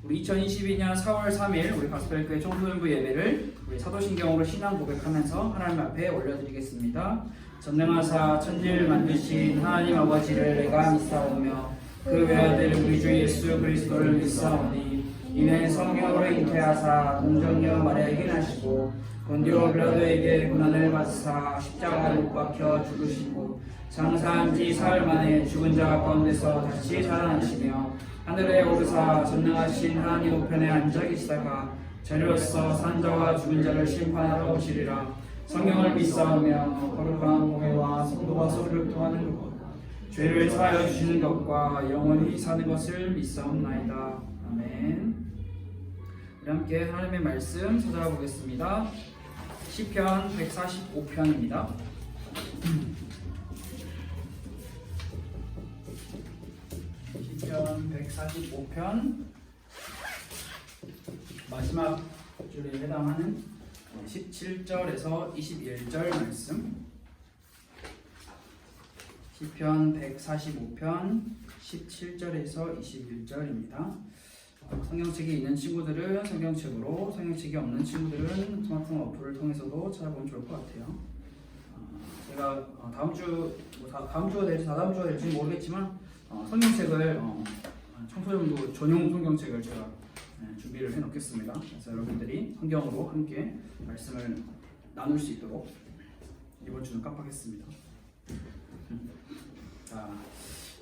우리 2022년 4월 3일 우리 가스펠교회 청소년부 예배를 우리 사도신경으로 신앙 고백하면서 하나님 앞에 올려드리겠습니다. 전능하사 천지를 만드신 하나님 아버지를 내가 믿사오며 그 외아들 우리 주 예수 그리스도를 믿사오니 이는 성령으로 잉태하사 동정녀 마리아에게 나시고 본디오 빌라도에게 고난을 받으사 십자가에 못 박혀 죽으시고 장사한 지 사흘 만에 죽은 자 가운데서 다시 살아나시며 하늘에 오르사 전능하신 하나님 우편에 앉아 계시다가 저리로서 산 자와 죽은 자를 심판하러 오시리라. 성령을 믿사오며 거룩한 공회와 성도와 소리를 통하는 것 죄를 사하여 주시는 것과 영원히 사는 것을 믿사옵나이다. 아멘. 우리 함께 하나님의 말씀 찾아가 보겠습니다. 시편 145편입니다. 시편 145편 마지막 줄에 해당하는 17절에서 21절 말씀. 시편 145편 17절에서 21절입니다. 성경책이 있는 친구들은 성경책으로, 성경책이 없는 친구들은 스마트폰 어플을 통해서도 찾아보면 좋을 것 같아요. 제가 다음 주가 될지 다다음 주가 될지 모르겠지만 성경책을 청소년부 전용 성경책을 제가 준비를 해놓겠습니다. 그래서 여러분들이 성경으로 함께 말씀을 나눌 수 있도록 이번 주는 깜빡했습니다. 자,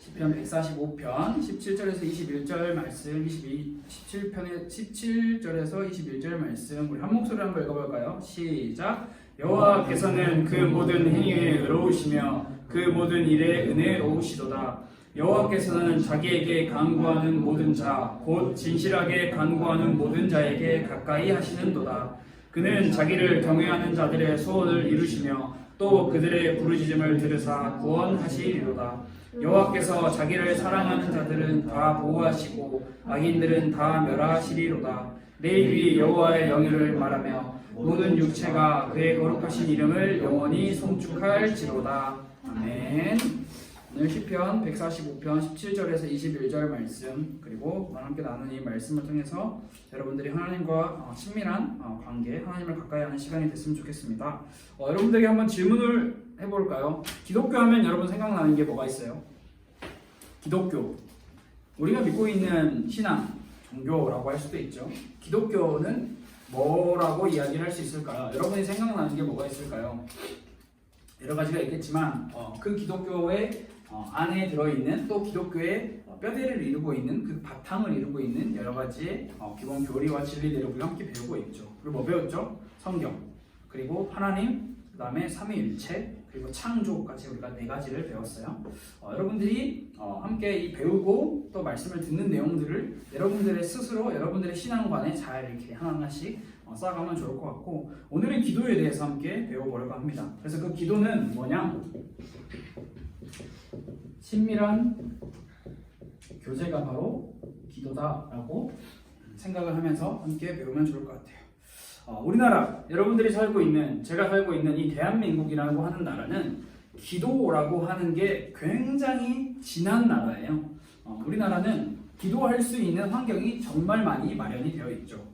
시편 145편 17절에서 21절 말씀, 17절에서 21절 말씀 우리 한 목소리로 한번 읽어볼까요? 시작. 여호와께서는 그 모든 행위에 의로우시며 그 모든 일에 은혜로우시도다. 여호와께서는 자기에게 간구하는 모든 자, 곧 진실하게 간구하는 모든 자에게 가까이 하시는도다. 그는 자기를 경외하는 자들의 소원을 이루시며 또 그들의 부르짖음을 들으사 구원하시리로다. 여호와께서 자기를 사랑하는 자들은 다 보호하시고 악인들은 다 멸하시리로다. 내 입이 여호와의 영예를 말하며 모든 육체가 그의 거룩하신 이름을 영원히 송축할지로다. 아멘. 오늘 시편 145편 17절에서 21절 말씀, 그리고 함께 나눈 이 말씀을 통해서 여러분들이 하나님과 친밀한 관계, 하나님을 가까이 하는 시간이 됐으면 좋겠습니다. 여러분들에게 한번 질문을 해볼까요? 기독교 하면 여러분 생각나는 게 뭐가 있어요? 기독교, 우리가 믿고 있는 신앙, 종교라고 할 수도 있죠. 기독교는 뭐라고 이야기를 할 수 있을까요? 여러분이 생각나는 게 뭐가 있을까요? 여러 가지가 있겠지만 그 기독교의 안에 들어있는, 또 기독교의 뼈대를 이루고 있는, 그 바탕을 이루고 있는 여러 가지의 기본 교리와 진리들을 우리가 함께 배우고 있죠. 그리고 뭐 배웠죠? 성경, 그리고 하나님, 그 다음에 삼위일체, 그리고 창조까지 우리가 4가지를 배웠어요. 여러분들이 함께 이 배우고 또 말씀을 듣는 내용들을 여러분들의 스스로 여러분들의 신앙관에 잘 이렇게 하나하나씩 쌓아가면 좋을 것 같고, 오늘은 기도에 대해서 함께 배워보려고 합니다. 그래서 그 기도는 뭐냐? 친밀한 교제가 바로 기도다라고 생각을 하면서 함께 배우면 좋을 것 같아요. 우리나라, 여러분들이 살고 있는, 제가 살고 있는 이 대한민국이라고 하는 나라는 기도라고 하는 게 굉장히 진한 나라예요. 우리나라는 기도할 수 있는 환경이 정말 많이 마련이 되어 있죠.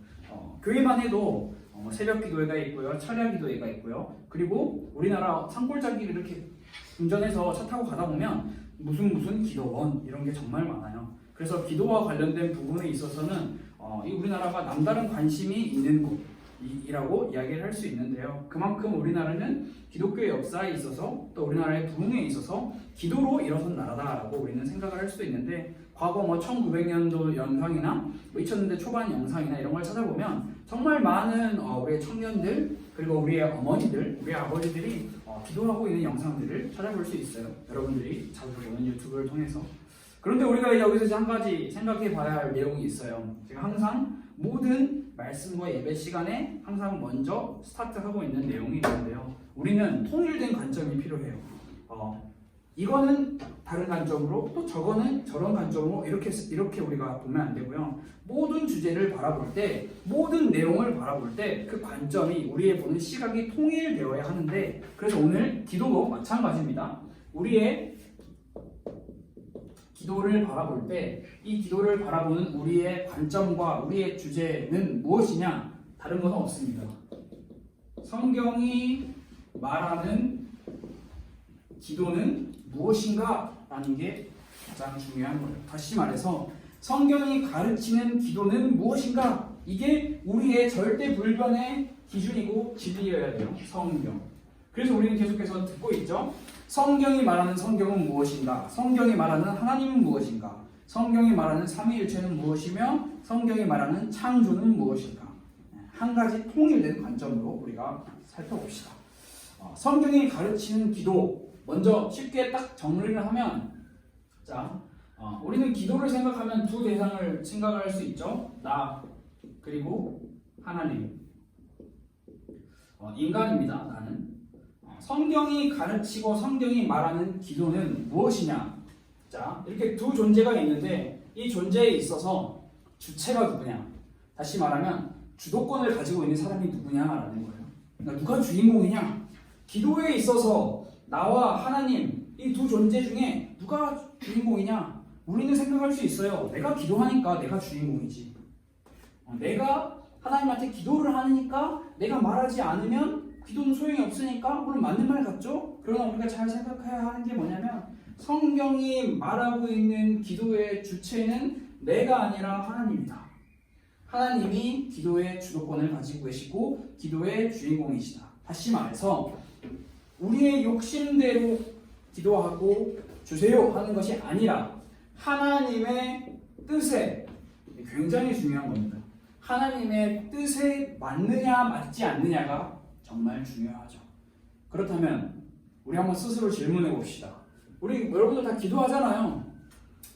교회만 해도 새벽 기도회가 있고요, 철야 기도회가 있고요. 그리고 우리나라 산골짜기를 이렇게 운전해서 차 타고 가다 보면 무슨 기도원 이런 게 정말 많아요. 그래서 기도와 관련된 부분에 있어서는 이 우리나라가 남다른 관심이 있는 곳이라고 이야기를 할 수 있는데요. 그만큼 우리나라는 기독교의 역사에 있어서 또 우리나라의 부흥에 있어서 기도로 일어선 나라다라고 우리는 생각을 할 수도 있는데, 과거 1900년도 영상이나 2000년대 초반 영상이나 이런 걸 찾아보면 정말 많은 우리의 청년들, 그리고 우리의 어머니들, 우리의 아버지들이 기도하고 있는 영상들을 찾아볼 수 있어요. 여러분들이 자주 보는 유튜브를 통해서. 그런데 우리가 여기서 한 가지 생각해 봐야 할 내용이 있어요. 제가 항상 모든 말씀과 예배 시간에 항상 먼저 스타트하고 있는 내용이 있는데요. 우리는 통일된 관점이 필요해요. 이거는 다른 관점으로, 또 저거는 저런 관점으로 이렇게 우리가 보면 안 되고요. 모든 주제를 바라볼 때, 모든 내용을 바라볼 때 그 관점이, 우리의 보는 시각이 통일되어야 하는데, 그래서 오늘 기도도 마찬가지입니다. 우리의 기도를 바라볼 때 이 기도를 바라보는 우리의 관점과 우리의 주제는 무엇이냐? 다른 건 없습니다. 성경이 말하는 기도는 무엇인가? 라는 게 가장 중요한 거예요. 다시 말해서 성경이 가르치는 기도는 무엇인가? 이게 우리의 절대 불변의 기준이고 진리여야 돼요. 성경. 그래서 우리는 계속해서 듣고 있죠. 성경이 말하는 성경은 무엇인가? 성경이 말하는 하나님은 무엇인가? 성경이 말하는 삼위일체는 무엇이며 성경이 말하는 창조는 무엇인가? 한 가지 통일된 관점으로 우리가 살펴봅시다. 성경이 가르치는 기도 먼저 쉽게 딱 정리를 하면 자, 우리는 기도를 생각하면 두 대상을 생각할 수 있죠. 나 그리고 하나님. 인간입니다. 나는. 성경이 가르치고 성경이 말하는 기도는 무엇이냐? 자, 이렇게 두 존재가 있는데 이 존재에 있어서 주체가 누구냐? 다시 말하면 주도권을 가지고 있는 사람이 누구냐라는 거예요. 그러니까 누가 주인공이냐? 기도에 있어서 나와 하나님 이 두 존재 중에 누가 주인공이냐? 우리는 생각할 수 있어요. 내가 기도하니까 내가 주인공이지. 내가 하나님한테 기도를 하니까 내가 말하지 않으면 기도는 소용이 없으니까 물론 맞는 말 같죠? 그러나 우리가 잘 생각해야 하는 게 뭐냐면 성경이 말하고 있는 기도의 주체는 내가 아니라 하나님이다. 하나님이 기도의 주도권을 가지고 계시고 기도의 주인공이시다. 다시 말해서 우리의 욕심대로 기도하고 주세요 하는 것이 아니라 하나님의 뜻에 굉장히 중요한 겁니다. 하나님의 뜻에 맞느냐 맞지 않느냐가 정말 중요하죠. 그렇다면 우리 한번 스스로 질문해 봅시다. 우리 여러분들 다 기도하잖아요.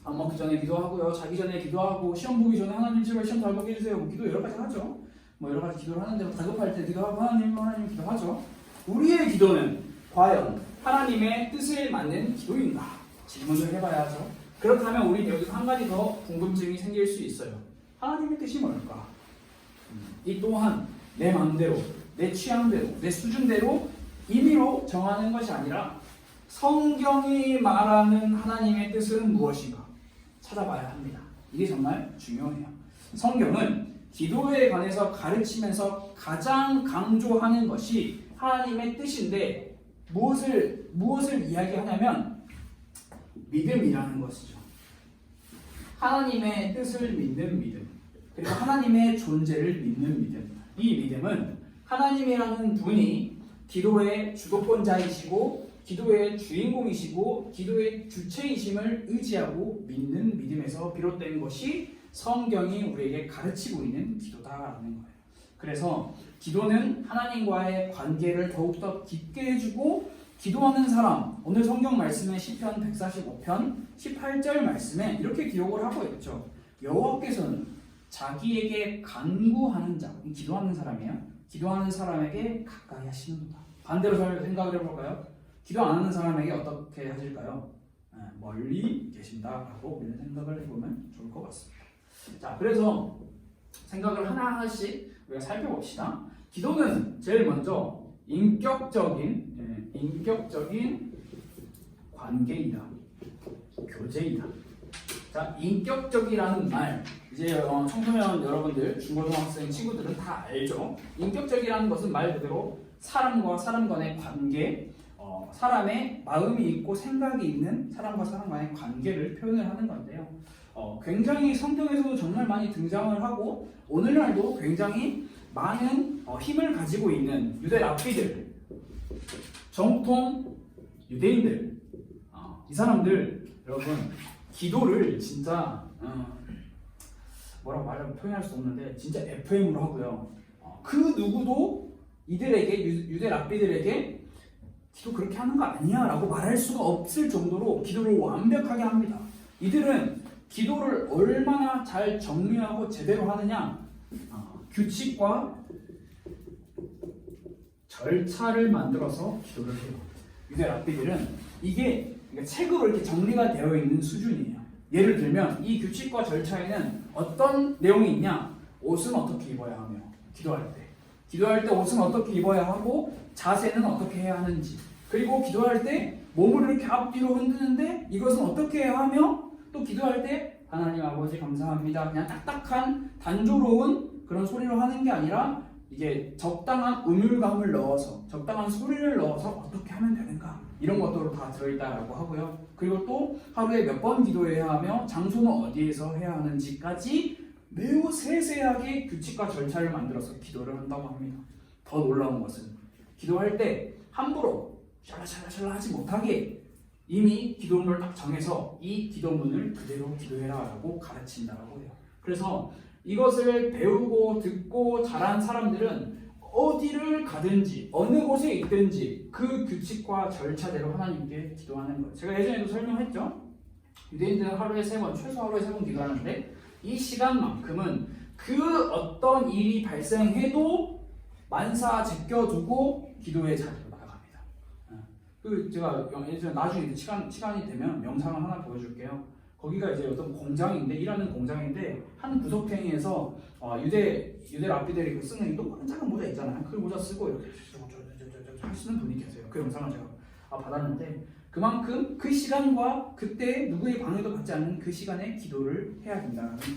밥 먹기 전에 기도하고요. 자기 전에 기도하고 시험 보기 전에 하나님 제발 시험 잘 보게 해주세요. 뭐 기도 여러 가지 하죠. 뭐 여러 가지 기도를 하는데 다급할 때 기도하고 하나님 기도하죠. 우리의 기도는 과연 하나님의 뜻에 맞는 기도인가? 질문을 해봐야죠. 그렇다면 우리 여기서 한 가지 더 궁금증이 생길 수 있어요. 하나님의 뜻이 뭘까? 이 또한 내 마음대로, 내 취향대로, 내 수준대로 임의로 정하는 것이 아니라 성경이 말하는 하나님의 뜻은 무엇인가 찾아봐야 합니다. 이게 정말 중요해요. 성경은 기도에 관해서 가르치면서 가장 강조하는 것이 하나님의 뜻인데 무엇을 이야기하냐면 믿음이라는 것이죠. 하나님의 뜻을 믿는 믿음, 그리고 하나님의 존재를 믿는 믿음. 이 믿음은 하나님이라는 분이 기도의 주도권자이시고 기도의 주인공이시고 기도의 주체이심을 의지하고 믿는 믿음에서 비롯된 것이 성경이 우리에게 가르치고 있는 기도다라는 거예요. 그래서 기도는 하나님과의 관계를 더욱더 깊게 해주고 기도하는 사람, 오늘 성경 말씀의 시편 145편 18절 말씀에 이렇게 기록을 하고 있죠. 여호와께서는 자기에게 간구하는 자, 기도하는 사람이에요. 기도하는 사람에게 가까이 하시는도다. 반대로 생각을 해볼까요? 기도 안 하는 사람에게 어떻게 하실까요? 멀리 계신다라고 우리는 생각을 해보면 좋을 것 같습니다. 자, 그래서 생각을 하나하나씩 우리가 살펴봅시다. 기도는 제일 먼저 인격적인 관계이다. 교제이다. 자, 인격적이라는 말 이제 청소년 여러분들, 중고등학생 친구들은 다 알죠. 인격적이라는 것은 말 그대로 사람과 사람 간의 관계, 사람의 마음이 있고 생각이 있는 사람과 사람 간의 관계를 표현을 하는 건데요. 굉장히 성경에서도 정말 많이 등장을 하고 오늘날도 굉장히 많은 힘을 가지고 있는 유대 랍비들, 정통 유대인들, 이 사람들 여러분 기도를 진짜 뭐라고 말하면 표현할 수 없는데 진짜 FM으로 하고요. 그 누구도 이들에게 유대 랍비들에게 기도 그렇게 하는 거 아니야 라고 말할 수가 없을 정도로 기도를 완벽하게 합니다. 이들은 기도를 얼마나 잘 정리하고 제대로 하느냐, 규칙과 절차를 만들어서 기도를 해요. 유대 랍비들은 이게 책으로 이렇게 정리가 되어 있는 수준이에요. 예를 들면 이 규칙과 절차에는 어떤 내용이 있냐, 옷은 어떻게 입어야 하며 기도할 때 옷은 어떻게 입어야 하고 자세는 어떻게 해야 하는지, 그리고 기도할 때 몸을 이렇게 앞뒤로 흔드는데 이것은 어떻게 해야 하며 또 기도할 때 하나님 아버지 감사합니다. 그냥 딱딱한 단조로운 그런 소리로 하는 게 아니라 이게 적당한 음율감을 넣어서 적당한 소리를 넣어서 어떻게 하면 되는가 이런 것들로 다 들어있다라고 하고요. 그리고 또 하루에 몇 번 기도해야 하며 장소는 어디에서 해야 하는지까지 매우 세세하게 규칙과 절차를 만들어서 기도를 한다고 합니다. 더 놀라운 것은 기도할 때 함부로 샬라샬라샬라 하지 못하게 이미 기도문을 딱 정해서 이 기도문을 그대로 기도해라 라고 가르친다고 해요. 그래서 이것을 배우고 듣고 자란 사람들은 어디를 가든지 어느 곳에 있든지 그 규칙과 절차대로 하나님께 기도하는 거예요. 제가 예전에도 설명했죠. 유대인들은 하루에 3번, 최소 하루에 3번 기도하는데 이 시간만큼은 그 어떤 일이 발생해도 만사 제껴두고 기도의 자리로 나아갑니다. 그 제가 예전에 나중에 시간이 되면 영상을 하나 보여줄게요. 거기가 이제 어떤 공장인데 일하는 공장인데 한 구석탱이에서 유대 랍비들이 그 쓰는 동그란 작은 모자 있잖아요. 그 모자 쓰고 이렇게 하시는 분이 계세요. 그 영상을 제가 받았는데 그만큼 그 시간과 그때 누구의 방해도 받지 않는 그 시간에 기도를 해야 된다는 거죠.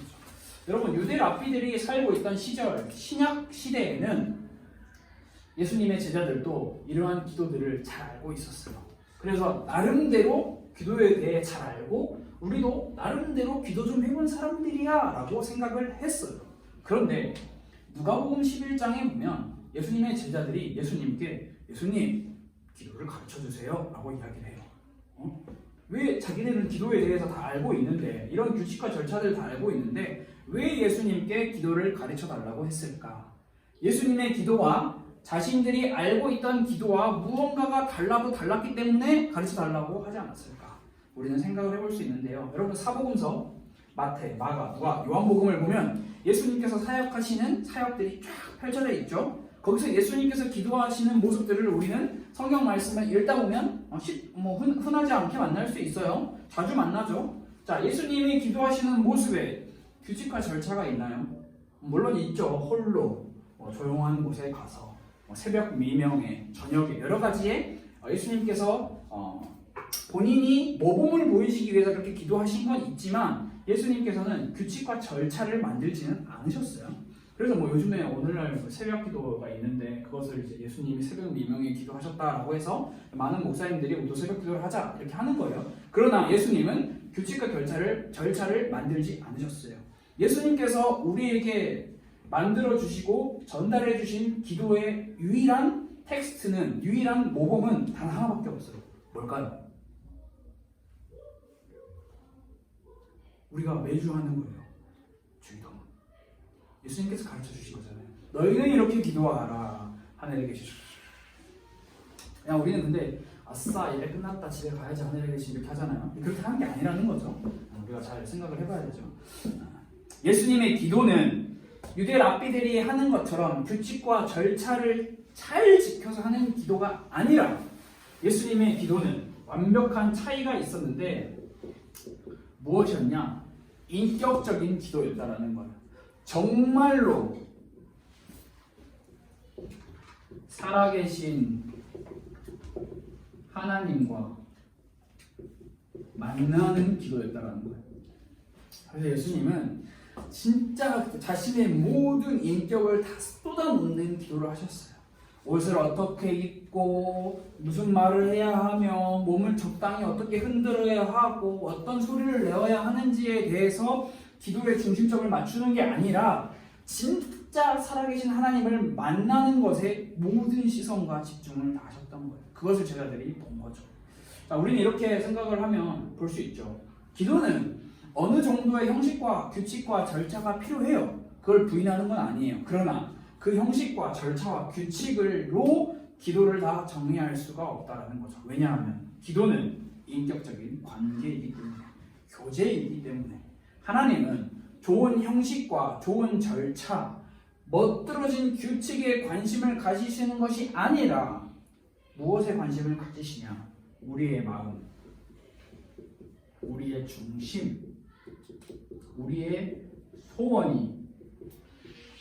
여러분 유대 랍비들이 살고 있던 시절 신약 시대에는 예수님의 제자들도 이러한 기도들을 잘 알고 있었어요. 그래서 나름대로 기도에 대해 잘 알고 우리도 나름대로 기도 좀 해본 사람들이야 라고 생각을 했어요. 그런데 누가복음 11장에 보면 예수님의 제자들이 예수님께 예수님 기도를 가르쳐주세요 라고 이야기를 해요. 왜 자기네는 기도에 대해서 다 알고 있는데 이런 규칙과 절차들 다 알고 있는데 왜 예수님께 기도를 가르쳐 달라고 했을까? 예수님의 기도와 자신들이 알고 있던 기도와 무언가가 달라도 달랐기 때문에 가르쳐 달라고 하지 않았을까? 우리는 생각을 해볼 수 있는데요. 여러분 사복음서 마태, 마가, 누가, 요한복음을 보면 예수님께서 사역하시는 사역들이 쫙 펼쳐져 있죠. 거기서 예수님께서 기도하시는 모습들을 우리는 성경 말씀을 읽다 보면 흔하지 않게 만날 수 있어요. 자주 만나죠. 자, 예수님이 기도하시는 모습에 규칙과 절차가 있나요? 물론 있죠. 홀로 조용한 곳에 가서 새벽 미명에 저녁에 여러 가지에 예수님께서 본인이 모범을 보이시기 위해서 그렇게 기도하신 건 있지만 예수님께서는 규칙과 절차를 만들지는 않으셨어요. 그래서 요즘에 오늘날 새벽 기도가 있는데 그것을 이제 예수님이 새벽 미명에 기도하셨다라고 해서 많은 목사님들이 우리도 새벽 기도를 하자 이렇게 하는 거예요. 그러나 예수님은 규칙과 절차를 만들지 않으셨어요. 예수님께서 우리에게 만들어 주시고 전달해 주신 기도의 유일한 텍스트는 유일한 모범은 단 하나밖에 없어요. 뭘까요? 우리가 매주 하는 거예요. 주기도. 예수님께서 가르쳐 주신 거잖아요. 너희는 이렇게 기도하라. 하늘에 계시죠. 그냥 우리는 근데 아싸 예배 끝났다 집에 가야지 하늘에 계신 이렇게 하잖아요. 그렇게 하는 게 아니라는 거죠. 우리가 잘 생각을 해봐야 되죠. 예수님의 기도는 유대 랍비들이 하는 것처럼 규칙과 절차를 잘 지켜서 하는 기도가 아니라 예수님의 기도는 완벽한 차이가 있었는데 무엇이었냐? 인격적인 기도였다라는 거예요. 정말로 살아계신 하나님과 만나는 기도였다라는 거예요. 그래서 예수님은 진짜 자신의 모든 인격을 다 쏟아놓는 기도를 하셨어요. 옷을 어떻게 입고 무슨 말을 해야 하며 몸을 적당히 어떻게 흔들어야 하고 어떤 소리를 내어야 하는지에 대해서 기도의 중심점을 맞추는 게 아니라 진짜 살아계신 하나님을 만나는 것에 모든 시선과 집중을 다 하셨던 거예요. 그것을 제자들이 본 거죠. 자, 우리는 이렇게 생각을 하면 볼 수 있죠. 기도는 어느 정도의 형식과 규칙과 절차가 필요해요. 그걸 부인하는 건 아니에요. 그러나 그 형식과 절차와 규칙으로 기도를 다 정리할 수가 없다는 거죠. 왜냐하면 기도는 인격적인 관계이기 때문에, 교제이기 때문에 하나님은 좋은 형식과 좋은 절차, 멋들어진 규칙에 관심을 가지시는 것이 아니라 무엇에 관심을 가지시냐? 우리의 마음, 우리의 중심, 우리의 소원이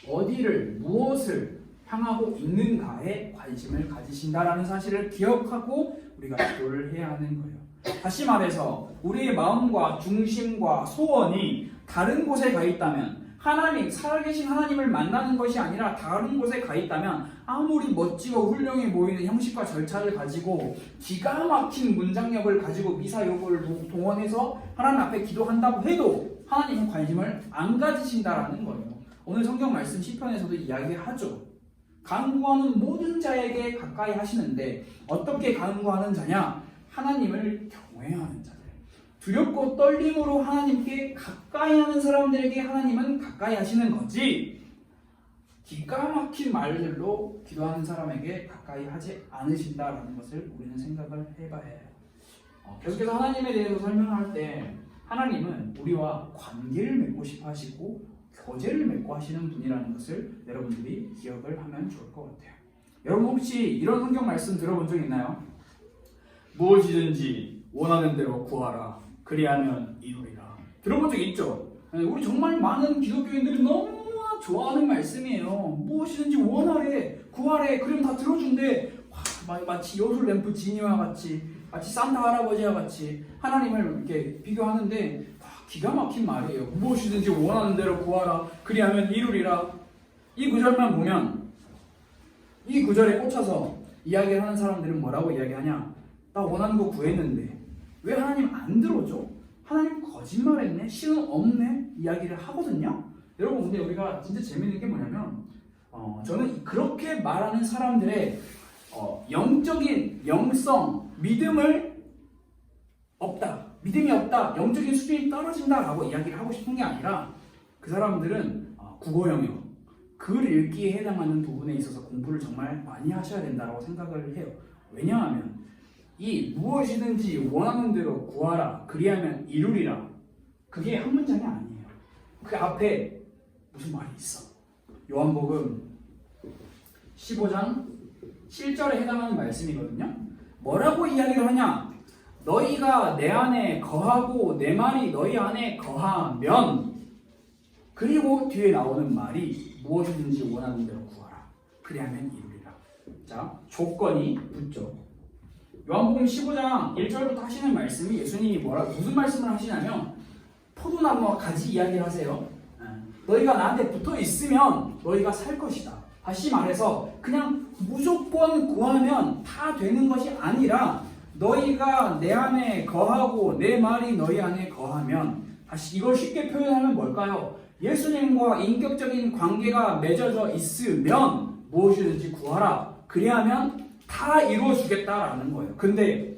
어디를 무엇을 향하고 있는가에 관심을 가지신다라는 사실을 기억하고 우리가 기도를 해야 하는 거예요. 다시 말해서 우리의 마음과 중심과 소원이 다른 곳에 가 있다면, 하나님, 살아계신 하나님을 만나는 것이 아니라 다른 곳에 가 있다면, 아무리 멋지고 훌륭해 보이는 형식과 절차를 가지고 기가 막힌 문장력을 가지고 미사여구를 동원해서 하나님 앞에 기도한다고 해도 하나님은 관심을 안 가지신다라는 거예요. 오늘 성경 말씀 시편에서도 이야기하죠. 간구하는 모든 자에게 가까이 하시는데 어떻게 간구하는 자냐? 하나님을 경외하는 자들. 두렵고 떨림으로 하나님께 가까이 하는 사람들에게 하나님은 가까이 하시는 거지, 기가 막힌 말들로 기도하는 사람에게 가까이 하지 않으신다라는 것을 우리는 생각을 해봐야 해요. 계속해서 하나님에 대해서 설명할 때 하나님은 우리와 관계를 맺고 싶어 하시고 교제를 맺고 하시는 분이라는 것을 여러분들이 기억을 하면 좋을 것 같아요. 여러분 혹시 이런 성경 말씀 들어본 적 있나요? 무엇이든지 원하는 대로 구하라, 그리하면 이루리라. 들어본 적 있죠? 우리 정말 많은 기독교인들이 너무나 좋아하는 말씀이에요. 무엇이든지 원하래, 구하래, 그러면 다 들어준대. 마치 요술램프 지니와 같이, 마치 산타 할아버지와 같이 하나님을 이렇게 비교하는데 기가 막힌 말이에요. 무엇이든지 원하는 대로 구하라, 그리하면 이루리라. 이 구절만 보면, 이 구절에 꽂혀서 이야기를 하는 사람들은 뭐라고 이야기하냐? 나 원하는 거 구했는데 왜 하나님 안 들어줘? 하나님 거짓말했네? 신은 없네? 이야기를 하거든요. 여러분, 근데 우리가 진짜 재밌는 게 뭐냐면 저는 그렇게 말하는 사람들의 영적인 영성, 믿음이 없다, 영적인 수준이 떨어진다라고 이야기를 하고 싶은 게 아니라, 그 사람들은 국어 영역, 글 읽기에 해당하는 부분에 있어서 공부를 정말 많이 하셔야 된다고 생각을 해요. 왜냐하면 이 무엇이든지 원하는 대로 구하라, 그리하면 이루리라, 그게 한 문장이 아니에요. 그 앞에 무슨 말이 있어. 요한복음 15장 7절에 해당하는 말씀이거든요. 뭐라고 이야기를 하냐? 너희가 내 안에 거하고 내 말이 너희 안에 거하면, 그리고 뒤에 나오는 말이 무엇이든지 원하는 대로 구하라, 그리하면 이루리라. 자, 조건이 붙죠. 요한복음 15장 1절부터 하시는 말씀이 예수님이 무슨 말씀을 하시냐면, 포도나무와 가지 이야기를 하세요. 너희가 나한테 붙어 있으면 너희가 살 것이다. 다시 말해서 그냥 무조건 구하면 다 되는 것이 아니라, 너희가 내 안에 거하고 내 말이 너희 안에 거하면, 다시 이걸 쉽게 표현하면 뭘까요? 예수님과 인격적인 관계가 맺어져 있으면 무엇이든지 구하라, 그리하면 다 이루어주겠다라는 거예요. 근데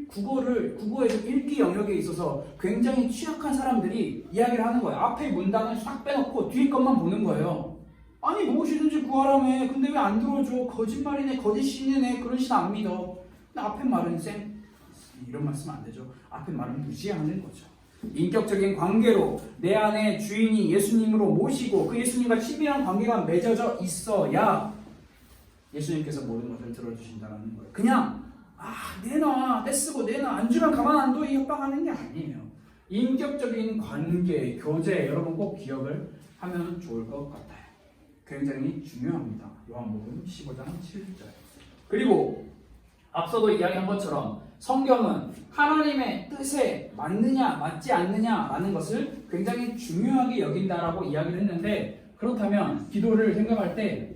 국어에서 읽기 영역에 있어서 굉장히 취약한 사람들이 이야기를 하는 거예요. 앞에 문단을 싹 빼놓고 뒤에 것만 보는 거예요. 아니 무엇이든지 구하라며, 근데 왜 안 들어줘? 거짓말이네, 거짓신이네, 그런 신 안 믿어. 근데 앞에 말은 이런 말씀 안 되죠. 앞에 말은 무시하는 거죠. 인격적인 관계로 내 안에 주인이 예수님으로 모시고 그 예수님과 친밀한 관계가 맺어져 있어야 예수님께서 모든 것을 들어주신다는 거예요. 그냥 내놔, 떼쓰고 내놔, 안 주면 가만 안 둬, 이 협박하는 게 아니에요. 인격적인 관계, 교제, 여러분 꼭 기억을 하면 좋을 것 같아요. 굉장히 중요합니다. 요한복음 15장 7절. 그리고 앞서도 이야기한 것처럼 성경은 하나님의 뜻에 맞느냐 맞지 않느냐라는 것을 굉장히 중요하게 여긴다라고 이야기를 했는데, 그렇다면 기도를 생각할 때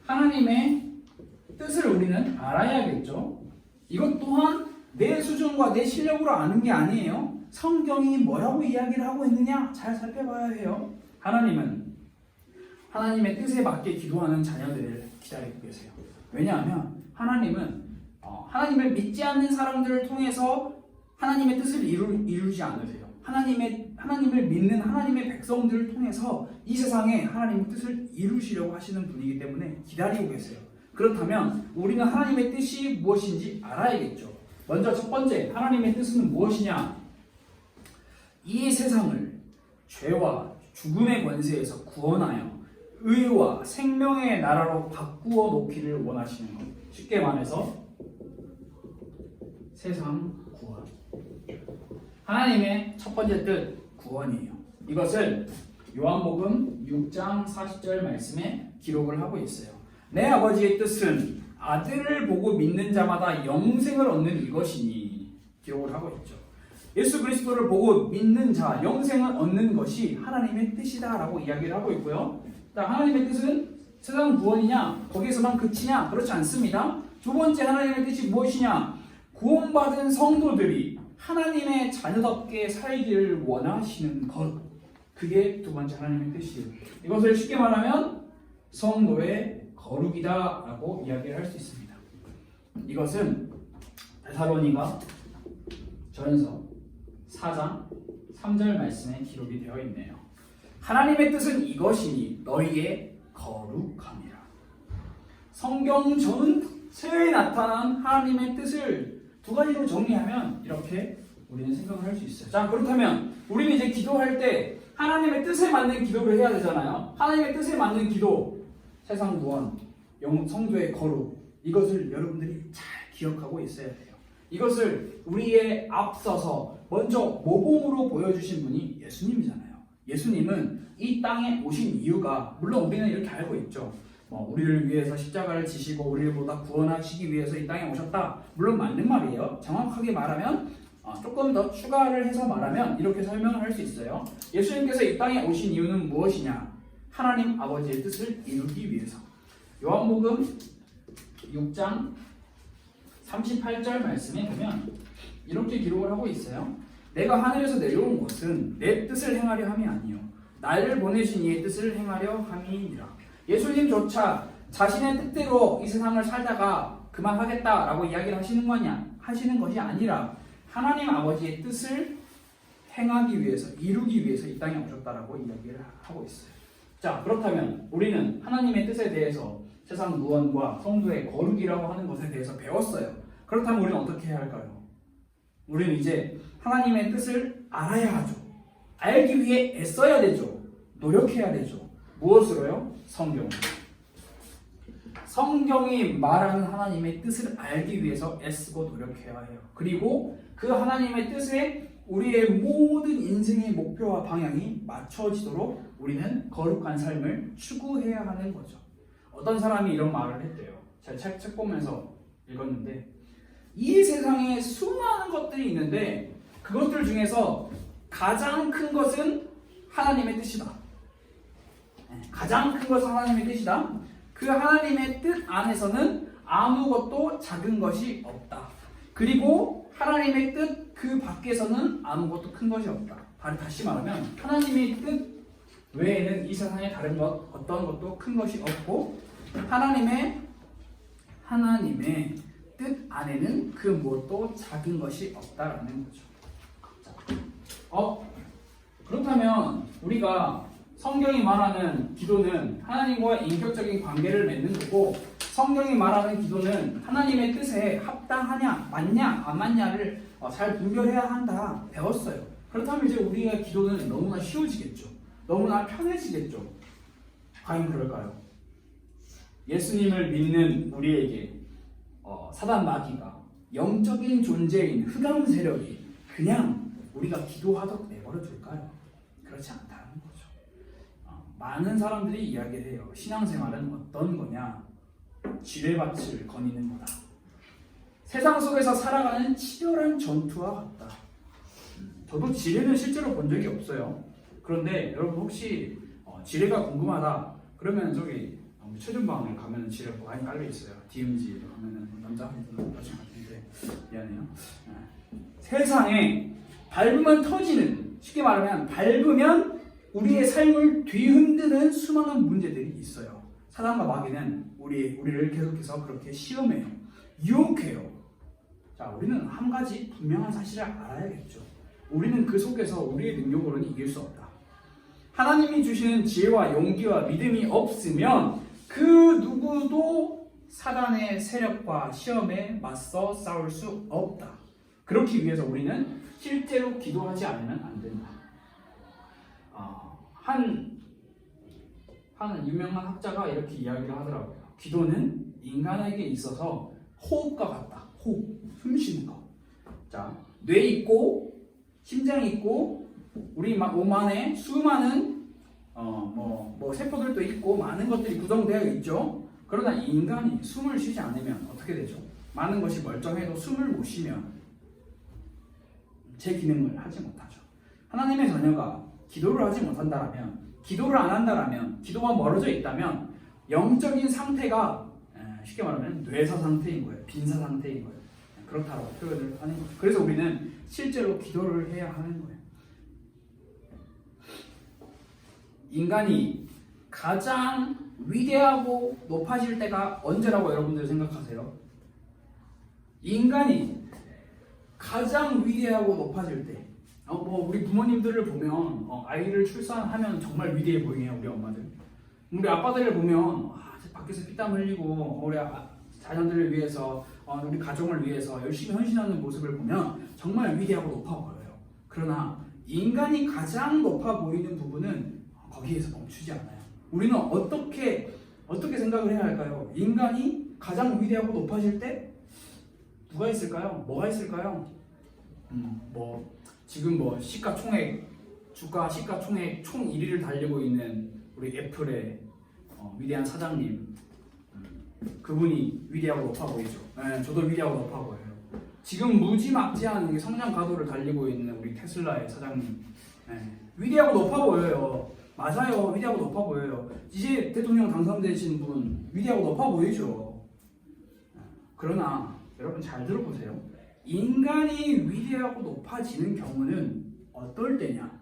하나님의 뜻을 우리는 알아야겠죠. 이것 또한 내 수준과 내 실력으로 아는 게 아니에요. 성경이 뭐라고 이야기를 하고 있느냐 잘 살펴봐야 해요. 하나님은 하나님의 뜻에 맞게 기도하는 자녀들을 기다리고 계세요. 왜냐하면 하나님은 하나님을 믿지 않는 사람들을 통해서 하나님의 뜻을 이루지 않으세요. 하나님을 믿는 하나님의 백성들을 통해서 이 세상에 하나님의 뜻을 이루시려고 하시는 분이기 때문에 기다리고 계세요. 그렇다면 우리는 하나님의 뜻이 무엇인지 알아야겠죠. 먼저 첫 번째, 하나님의 뜻은 무엇이냐? 이 세상을 죄와 죽음의 권세에서 구원하여 의와 생명의 나라로 바꾸어 놓기를 원하시는 것. 쉽게 말해서 세상 구원. 하나님의 첫 번째 뜻, 구원이에요. 이것을 요한복음 6장 40절 말씀에 기록을 하고 있어요. 내 아버지의 뜻은 아들을 보고 믿는 자마다 영생을 얻는 이것이니. 기록을 하고 있죠. 예수 그리스도를 보고 믿는 자 영생을 얻는 것이 하나님의 뜻이다라고 이야기를 하고 있고요. 하나님의 뜻은 세상 구원이냐 거기에서만 그치냐 그렇지 않습니다. 두 번째 하나님의 뜻이 무엇이냐? 구원받은 성도들이 하나님의 자녀답게 살기를 원하시는 것. 그게 두 번째 하나님의 뜻이에요. 이것을 쉽게 말하면 성도의 거룩이다라고 이야기를 할 수 있습니다. 이것은 데살로니가 전서 4장 3절 말씀에 기록이 되어 있네요. 하나님의 뜻은 이것이니 너희의 거룩함이라. 성경 전체에 나타난 하나님의 뜻을 두 가지로 정리하면 이렇게 우리는 생각을 할 수 있어요. 자, 그렇다면 우리는 이제 기도할 때 하나님의 뜻에 맞는 기도를 해야 되잖아요. 하나님의 뜻에 맞는 기도, 세상 구원, 성도의 거룩, 이것을 여러분들이 잘 기억하고 있어야 돼요. 이것을 우리의 앞서서 먼저 모범으로 보여주신 분이 예수님이잖아요. 예수님은 이 땅에 오신 이유가, 물론 우리는 이렇게 알고 있죠. 우리를 위해서 십자가를 지시고 우리를 보다 구원하시기 위해서 이 땅에 오셨다. 물론 맞는 말이에요. 정확하게 말하면 조금 더 추가를 해서 말하면 이렇게 설명을 할 수 있어요. 예수님께서 이 땅에 오신 이유는 무엇이냐? 하나님 아버지의 뜻을 이루기 위해서. 요한복음 6장 38절 말씀에 보면 이렇게 기록을 하고 있어요. 내가 하늘에서 내려온 것은 내 뜻을 행하려 함이 아니요 나를 보내신 이의 뜻을 행하려 함이니라. 예수님조차 자신의 뜻대로 이 세상을 살다가 그만하겠다라고 이야기를 하시는 것이 아니라 하나님 아버지의 뜻을 행하기 위해서, 이루기 위해서 이 땅에 오셨다라고 이야기를 하고 있어요. 자, 그렇다면 우리는 하나님의 뜻에 대해서 세상 구원과 성도의 거룩이라고 하는 것에 대해서 배웠어요. 그렇다면 우리는 어떻게 해야 할까요? 우리는 이제 하나님의 뜻을 알아야 하죠. 알기 위해 애써야 되죠. 노력해야 되죠. 무엇으로요? 성경. 성경이 말하는 하나님의 뜻을 알기 위해서 애쓰고 노력해야 해요. 그리고 그 하나님의 뜻에 우리의 모든 인생의 목표와 방향이 맞춰지도록 우리는 거룩한 삶을 추구해야 하는 거죠. 어떤 사람이 이런 말을 했대요. 제가 책 보면서 읽었는데, 이 세상에 수많은 것들이 있는데 그것들 중에서 가장 큰 것은 하나님의 뜻이다. 가장 큰 것은 하나님의 뜻이다. 그 하나님의 뜻 안에서는 아무것도 작은 것이 없다. 그리고 하나님의 뜻 그 밖에서는 아무것도 큰 것이 없다. 다시 말하면 하나님의 뜻 외에는 이 세상에 다른 것 어떤 것도 큰 것이 없고 하나님의 뜻 안에는 그 무엇도 작은 것이 없다라는 거죠. 자, 그렇다면 우리가 성경이 말하는 기도는 하나님과 인격적인 관계를 맺는 거고, 성경이 말하는 기도는 하나님의 뜻에 합당하냐, 맞냐, 안 맞냐를 잘 분별해야 한다 배웠어요. 그렇다면 이제 우리의 기도는 너무나 쉬워지겠죠. 너무나 편해지겠죠. 과연 그럴까요? 예수님을 믿는 우리에게 사단 마귀가, 영적인 존재인 흑암 세력이 그냥 우리가 기도하도록 내버려 둘까요? 그렇지 않다는 거죠. 많은 사람들이 이야기를 해요. 신앙생활은 어떤 거냐? 지뢰밭을 거니는 거다. 세상 속에서 살아가는 치열한 전투와 같다. 저도 지뢰는 실제로 본 적이 없어요. 그런데 여러분 혹시 지뢰가 궁금하다 그러면 저기 최전방에 가면 지뢰가 많이 깔려 있어요. DMZ 가면은 남자분들은 나중에 같은데 미안해요. 세상에 밟으면 터지는, 쉽게 말하면 밟으면 우리의 삶을 뒤흔드는 수많은 문제들이 있어요. 사단과 마귀는 우리를 계속해서 그렇게 시험해요. 유혹해요. 자, 우리는 한 가지 분명한 사실을 알아야겠죠. 우리는 그 속에서 우리의 능력으로는 이길 수 없다. 하나님이 주시는 지혜와 용기와 믿음이 없으면 그 누구도 사단의 세력과 시험에 맞서 싸울 수 없다. 그렇기 위해서 우리는 실제로 기도하지 않으면 안 된다. 한 유명한 학자가 이렇게 이야기를 하더라고요. 기도는 인간에게 있어서 호흡과 같다. 호흡, 숨 쉬는 거. 자, 뇌 있고 심장 있고 우리 몸 안에 수많은 세포들도 있고 많은 것들이 구성되어 있죠. 그러나 인간이 숨을 쉬지 않으면 어떻게 되죠? 많은 것이 멀쩡해도 숨을 못 쉬면 제 기능을 하지 못하죠. 하나님의 자녀가 기도를 하지 못한다라면, 기도를 안 한다라면, 기도가 멀어져 있다면 영적인 상태가 쉽게 말하면 뇌사 상태인 거예요. 빈사 상태인 거예요. 그렇다고 표현을 하는 거예요. 그래서 우리는 실제로 기도를 해야 하는 거예요. 인간이 가장 위대하고 높아질 때가 언제라고 여러분들 생각하세요? 인간이 가장 위대하고 높아질 때, 우리 부모님들을 보면 아이를 출산하면 정말 위대해 보이네요. 우리 엄마들. 우리 아빠들을 보면 밖에서 피땀 흘리고 우리 자녀들을 위해서, 우리 가정을 위해서 열심히 헌신하는 모습을 보면 정말 위대하고 높아 보여요. 그러나 인간이 가장 높아 보이는 부분은 거기에서 멈추지 않아요. 우리는 어떻게 생각을 해야 할까요? 인간이 가장 위대하고 높아질 때 누가 있을까요? 뭐가 있을까요? 지금 시가총액, 주가 시가총액 총 1위를 달리고 있는 우리 애플의 위대한 사장님, 그분이 위대하고 높아 보이죠. 네, 저도 위대하고 높아 보여요. 지금 무지막지한 성장 가도를 달리고 있는 우리 테슬라의 사장님, 위대하고 높아 보여요. 맞아요, 위대하고 높아 보여요. 이제 대통령 당선되신 분 위대하고 높아 보이죠. 그러나 여러분 잘 들어보세요. 인간이 위대하고 높아지는 경우는 어떨 때냐?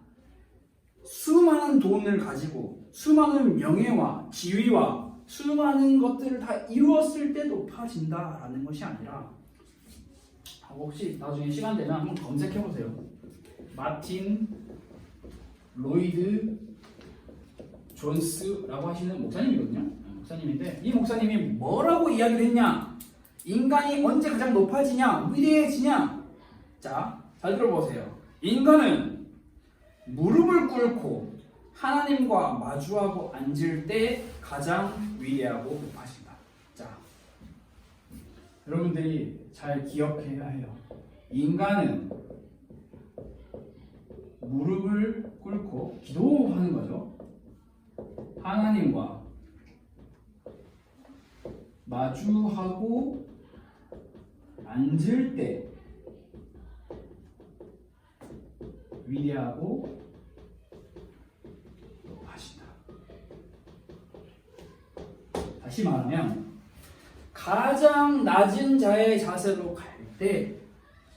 수많은 돈을 가지고 수많은 명예와 지위와 수많은 것들을 다 이루었을 때 높아진다라는 것이 아니라, 혹시 나중에 시간 되면 한번 검색해 보세요. 마틴 로이드 존스라고 하시는 목사님이거든요. 목사님인데 이 목사님이 뭐라고 이야기를 했냐? 인간이 언제 가장 높아지냐? 위대해지냐? 자, 잘 들어보세요. 인간은 무릎을 꿇고 하나님과 마주하고 앉을 때 가장 위대하고 높아진다. 자, 여러분들이 잘 기억해야 해요. 인간은 무릎을 꿇고 기도하는 거죠. 하나님과 마주하고 앉을 때 위대하고 높아진다. 다시 말하면 가장 낮은 자의 자세로 갈 때,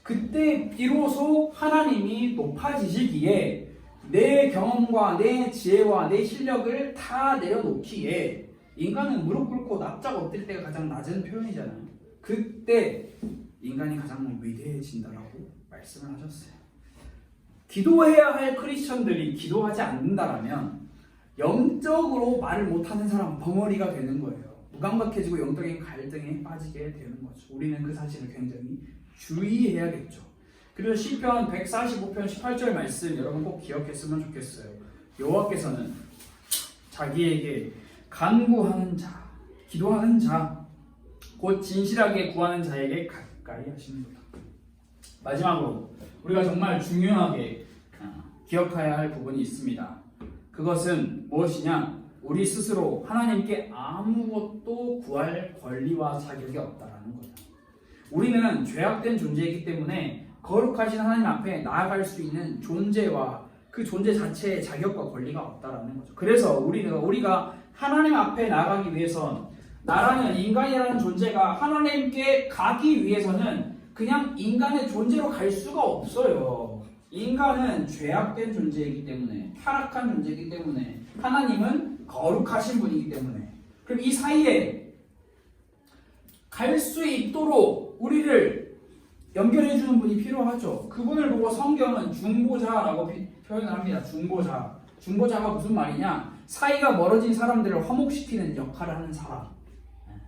그때 비로소 하나님이 높아지시기에 내 경험과 내 지혜와 내 실력을 다 내려놓기에, 인간은 무릎 꿇고 납작 엎드릴 때가 가장 낮은 표현이잖아요. 그때 인간이 가장 위대해진다라고 말씀을 하셨어요. 기도해야 할 크리스천들이 기도하지 않는다라면 영적으로 말을 못하는 사람 벙어리가 되는 거예요. 무감각해지고 영적인 갈등에 빠지게 되는 거죠. 우리는 그 사실을 굉장히 주의해야겠죠. 그래서 시편 145편 18절 말씀 여러분 꼭 기억했으면 좋겠어요. 여호와께서는 자기에게 간구하는 자, 기도하는 자, 곧 진실하게 구하는 자에게 가까이 하시는도다. 마지막으로 우리가 정말 중요하게 기억해야 할 부분이 있습니다. 그것은 무엇이냐? 우리 스스로 하나님께 아무것도 구할 권리와 자격이 없다라는 거죠. 우리는 죄악된 존재이기 때문에 거룩하신 하나님 앞에 나아갈 수 있는 존재와 그 존재 자체의 자격과 권리가 없다라는 거죠. 그래서 우리가 하나님 앞에 나아가기 위해선, 나라는 인간이라는 존재가 하나님께 가기 위해서는 그냥 인간의 존재로 갈 수가 없어요. 인간은 죄악된 존재이기 때문에, 타락한 존재이기 때문에, 하나님은 거룩하신 분이기 때문에, 그럼 이 사이에 갈 수 있도록 우리를 연결해주는 분이 필요하죠. 그분을 보고 성경은 중보자라고 표현을 합니다. 중보자가 무슨 말이냐? 사이가 멀어진 사람들을 화목시키는 역할을 하는 사람.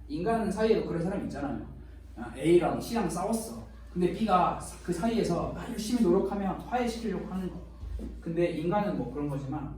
인간 사이에도 그런 사람 있잖아요. A랑 C랑 싸웠어. 근데 B가 그 사이에서 열심히 노력하면 화해시키려고 하는 거. 근데 인간은 뭐 그런 거지만,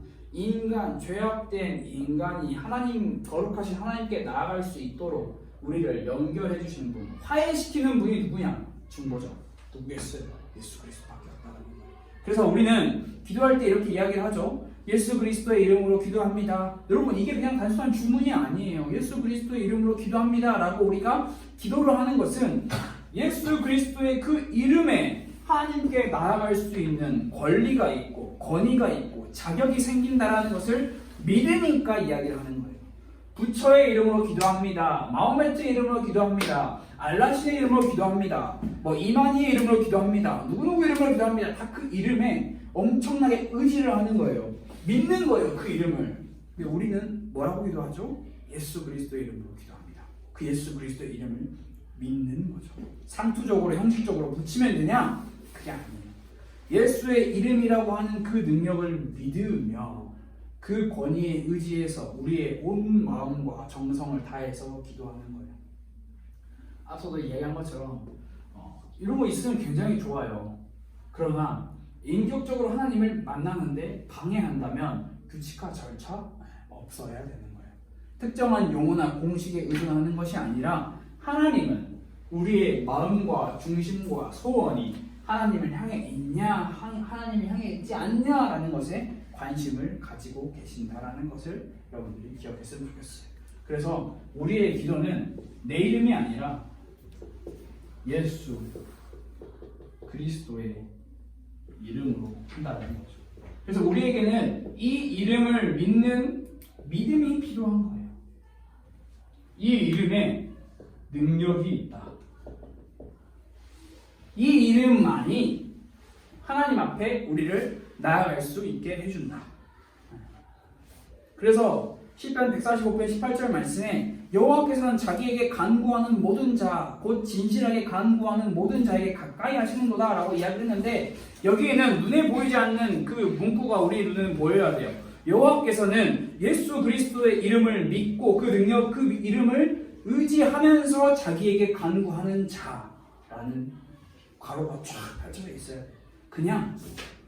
죄악된 인간이 하나님, 거룩하신 하나님께 나아갈 수 있도록 우리를 연결해 주시는 분, 화해시키는 분이 누구냐? 중보자. 누구겠어요? 예수 그리스도밖에 없다는 거예요. 그래서 우리는 기도할 때 이렇게 이야기를 하죠. 예수 그리스도의 이름으로 기도합니다. 여러분, 이게 그냥 단순한 주문이 아니에요. 예수 그리스도의 이름으로 기도합니다 라고 우리가 기도를 하는 것은 예수 그리스도의 그 이름에 하나님께 나아갈 수 있는 권리가 있고 권위가 있고 자격이 생긴다라는 것을 믿으니까 이야기를 하는 거예요. 부처의 이름으로 기도합니다. 마호메트의 이름으로 기도합니다. 알라신의 이름으로 기도합니다. 뭐 이만희의 이름으로 기도합니다. 누구누구 이름으로 기도합니다. 다 그 이름에 엄청나게 의지를 하는 거예요. 믿는 거예요. 그 이름을. 근데 우리는 뭐라고 기도하죠? 예수 그리스도의 이름으로 기도합니다. 그 예수 그리스도의 이름을 믿는 거죠. 상투적으로 형식적으로 붙이면 되냐? 그게 아니에요. 예수의 이름이라고 하는 그 능력을 믿으며 그 권위에 의지해서 우리의 온 마음과 정성을 다해서 기도하는 거예요. 앞서도 이야기한 것처럼 이런 거 있으면 굉장히 좋아요. 그러나 인격적으로 하나님을 만나는데 방해한다면 규칙과 절차 없어야 되는 거예요. 특정한 용어나 공식에 의존하는 것이 아니라 하나님은 우리의 마음과 중심과 소원이 하나님을 향해 있냐, 하나님을 향해 있지 않냐라는 것에 관심을 가지고 계신다라는 것을 여러분들이 기억했으면 좋겠어요. 그래서 우리의 기도는 내 이름이 아니라 예수 그리스도의 이름으로 한다는 거죠. 그래서 우리에게는 이 이름을 믿는 믿음이 필요한 거예요. 이 이름에 능력이 있다. 이 이름만이 하나님 앞에 우리를 나아갈 수 있게 해준다. 그래서 시편 145편 18절 말씀에 여호와께서는 자기에게 간구하는 모든 자, 곧 진실하게 간구하는 모든 자에게 가까이 하시는도다 라고 이야기했는데, 여기에는 눈에 보이지 않는 그 문구가 우리 눈에 보여야 돼요. 여호와께서는 예수 그리스도의 이름을 믿고 그 능력, 그 이름을 의지하면서 자기에게 간구하는 자라는 가로가 쫙 펼쳐져 있어요. 그냥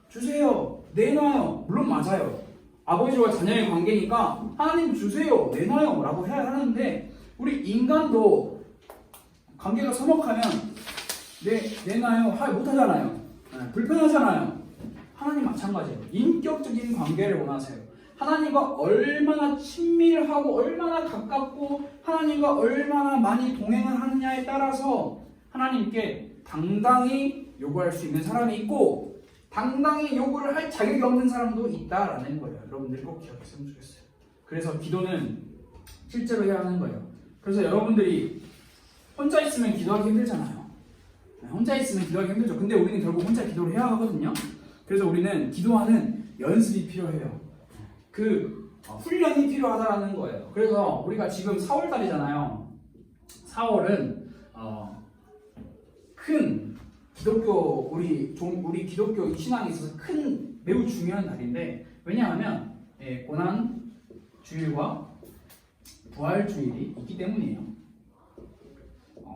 주세요, 내놔요. 물론 맞아요. 아버지와 자녀의 관계니까 하나님 주세요, 내놔요 라고 해야 하는데, 우리 인간도 관계가 서먹하면 내놔요 못하잖아요. 불편하잖아요. 하나님 마찬가지예요. 인격적인 관계를 원하세요. 하나님과 얼마나 친밀하고 얼마나 가깝고 하나님과 얼마나 많이 동행을 하느냐에 따라서 하나님께 당당히 요구할 수 있는 사람이 있고 당당히 요구를 할 자격이 없는 사람도 있다라는 거예요. 여러분들이 꼭 기억했으면 좋겠어요. 그래서 기도는 실제로 해야 하는 거예요. 그래서 여러분들이 혼자 있으면 기도하기 힘들잖아요. 혼자 있으면 기도하기 힘들죠. 근데 우리는 결국 혼자 기도를 해야 하거든요. 그래서 우리는 기도하는 연습이 필요해요. 그 훈련이 필요하다라는 거예요. 그래서 우리가 지금 4월달이잖아요. 4월은 큰 기독교 우리 기독교 신앙에 있어서 매우 중요한 날인데, 왜냐하면 고난 주일과 부활 주일이 있기 때문이에요.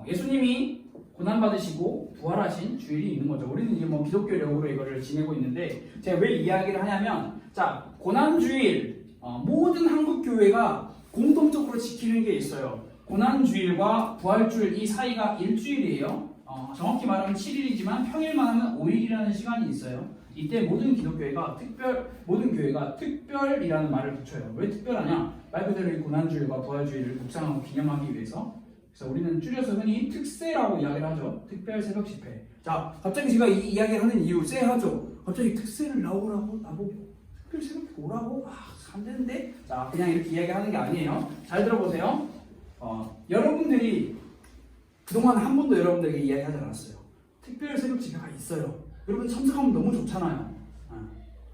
예수님이 고난 받으시고 부활하신 주일이 있는 거죠. 우리는 이제 뭐 기독교력으로 이거를 지내고 있는데, 제가 왜 이야기를 하냐면, 자, 고난 주일 모든 한국 교회가 공통적으로 지키는 게 있어요. 고난 주일과 부활 주일 이 사이가 일주일이에요. 정확히 말하면 7일이지만 평일만 하면 5일이라는 시간이 있어요. 이때 모든 교회가 특별이라는 말을 붙여요. 왜 특별하냐? 말 그대로 이 고난주일과 부활주일을 묵상하고 기념하기 위해서. 그래서 우리는 줄여서 흔히 특세라고 이야기를 하죠. 특별 새벽 집회. 자, 갑자기 제가 이 이야기를 하는 이유 쎄하죠. 갑자기 특세를 나오라고 나보고 특별 새벽 집회 오라고? 안 되는데? 자, 그냥 이렇게 이야기하는 게 아니에요. 잘 들어보세요. 여러분들이 그동안 한 번도 여러분들에게 이야기하지 않았어요. 특별 새벽 집회가 있어요. 여러분 참석하면 너무 좋잖아요.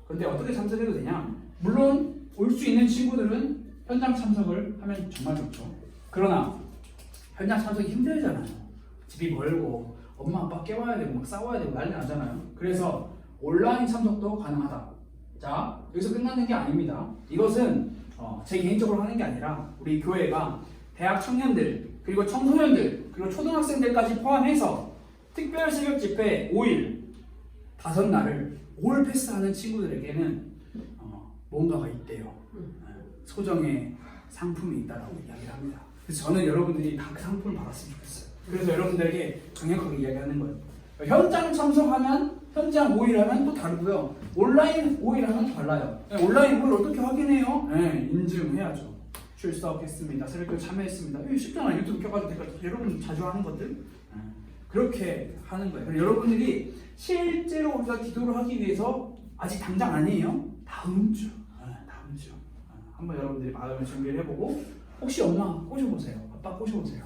그런데 어떻게 참석해도 되냐? 물론 올 수 있는 친구들은 현장 참석을 하면 정말 좋죠. 그러나 현장 참석이 힘들잖아요. 집이 멀고 엄마 아빠 깨워야 되고 막 싸워야 되고 난리 나잖아요. 그래서 온라인 참석도 가능하다. 자, 여기서 끝나는 게 아닙니다. 이것은 제 개인적으로 하는 게 아니라 우리 교회가 대학 청년들 그리고 청소년들 그리고 초등학생들까지 포함해서 특별 새벽 집회 5일 5날을 올 패스하는 친구들에게는 뭔가가 있대요. 소정의 상품이 있다라고 이야기를 합니다. 그래서 저는 여러분들이 다 그 상품을 받았으면 좋겠어요. 그래서 여러분들에게 강력하게 이야기하는 거예요. 현장 참석하면 현장 5일 하면 또 다르고요. 온라인 5일 하면 달라요. 온라인 5일 어떻게 확인해요? 인증해야죠. 출석했습니다. 새벽교 참여했습니다. 이거 쉽잖아요. 유튜브 켜가지고 여러분 자주 하는 것들. 그렇게 하는 거예요. 그리고 여러분들이 실제로 우리가 기도를 하기 위해서 아직 당장 아니에요. 다음 주. 다음 주. 한번 여러분들이 마음을 준비를 해보고 혹시 엄마 꼬셔보세요. 아빠 꼬셔보세요.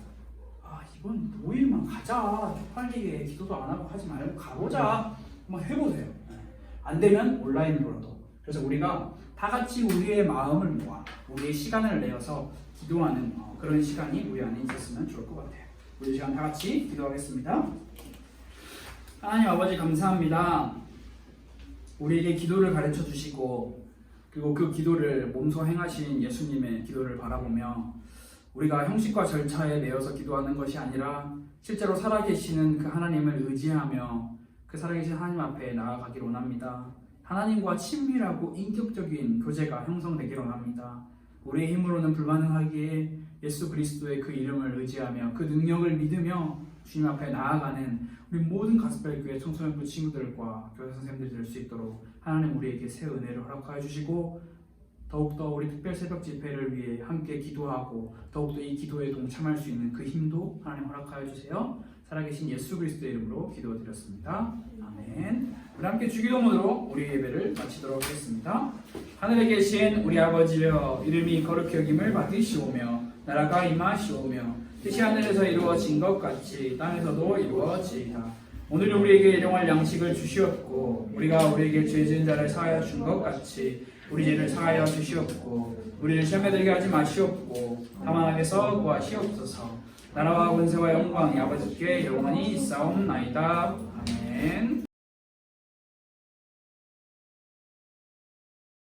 이번 5일만 가자. 쪽팔리게 기도도 안 하고 하지 말고 가보자. 한번 해보세요. 안 되면 온라인으로라도. 그래서 우리가 다 같이 우리의 마음을 모아 우리의 시간을 내어서 기도하는 그런 시간이 우리 안에 있었으면 좋을 것 같아요. 우리 시간 다 같이 기도하겠습니다. 하나님 아버지 감사합니다. 우리에게 기도를 가르쳐 주시고 그리고 그 기도를 몸소 행하신 예수님의 기도를 바라보며 우리가 형식과 절차에 매여서 기도하는 것이 아니라 실제로 살아계시는 그 하나님을 의지하며 그 살아계신 하나님 앞에 나아가기를 원합니다. 하나님과 친밀하고 인격적인 교제가 형성되기를 원합니다. 우리의 힘으로는 불가능하기에 예수 그리스도의 그 이름을 의지하며 그 능력을 믿으며 주님 앞에 나아가는 우리 모든 가스펠교회 청소년부 친구들과 교회 선생님들이 될 수 있도록 하나님 우리에게 새 은혜를 허락하여 주시고 더욱더 우리 특별 새벽 집회를 위해 함께 기도하고 더욱더 이 기도에 동참할 수 있는 그 힘도 하나님 허락하여 주세요. 살아계신 예수 그리스도의 이름으로 기도드렸습니다. 아멘. 우리 함께 주기도문으로 우리 예배를 마치도록 하겠습니다. 하늘에 계신 우리 아버지여 이름이 거룩히 여김을 받으시오며 나라가 임하시오며 뜻이 하늘에서 이루어진 것 같이 땅에서도 이루어지이다. 오늘 우리에게 일용할 양식을 주시옵고 우리가 우리에게 죄 지은 자를 사하여 준 것 같이 우리 죄를 사하여 주시옵고 우리를 시험에 들게 하지 마시옵고 다만 악에서 구하시옵소서. 나라와 권세와 영광이 아버지께 영원히 있사옵나이다. 아멘.